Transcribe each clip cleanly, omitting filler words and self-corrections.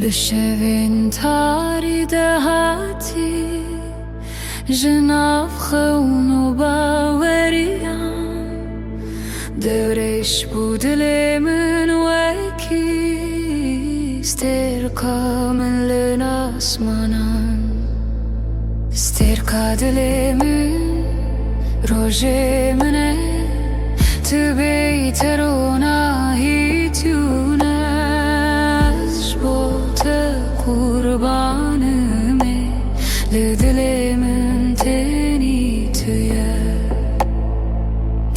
li şevên tarî de hatî ji nav xewn û baweriyan Dewrêş bû dilê min wekî Stêrka min li asmanan Stêrka dilê min rojê minê dibê te ronahî qurbanımê li dilê min tênî tüye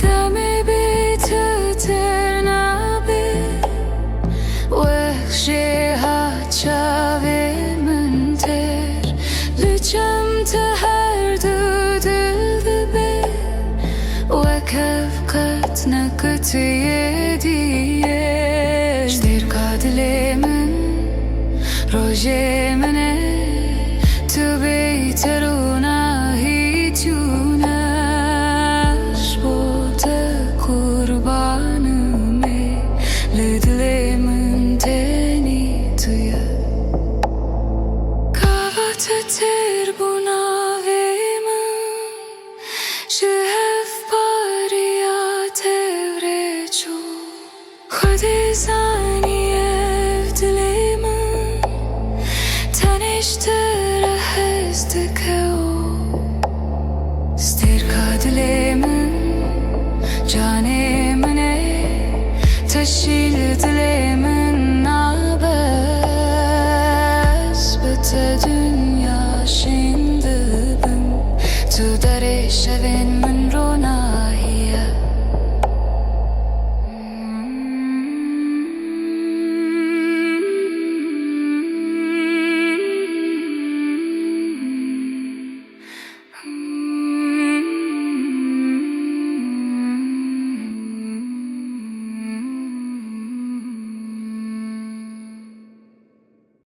Demê bê tu têr nabê Wext ha çavên min têr li çem te herdu dibê Wekev qet neqetiyê dîyêr Stêrka dilê min rojê minê dibê te ronahî qurbanımê li dilê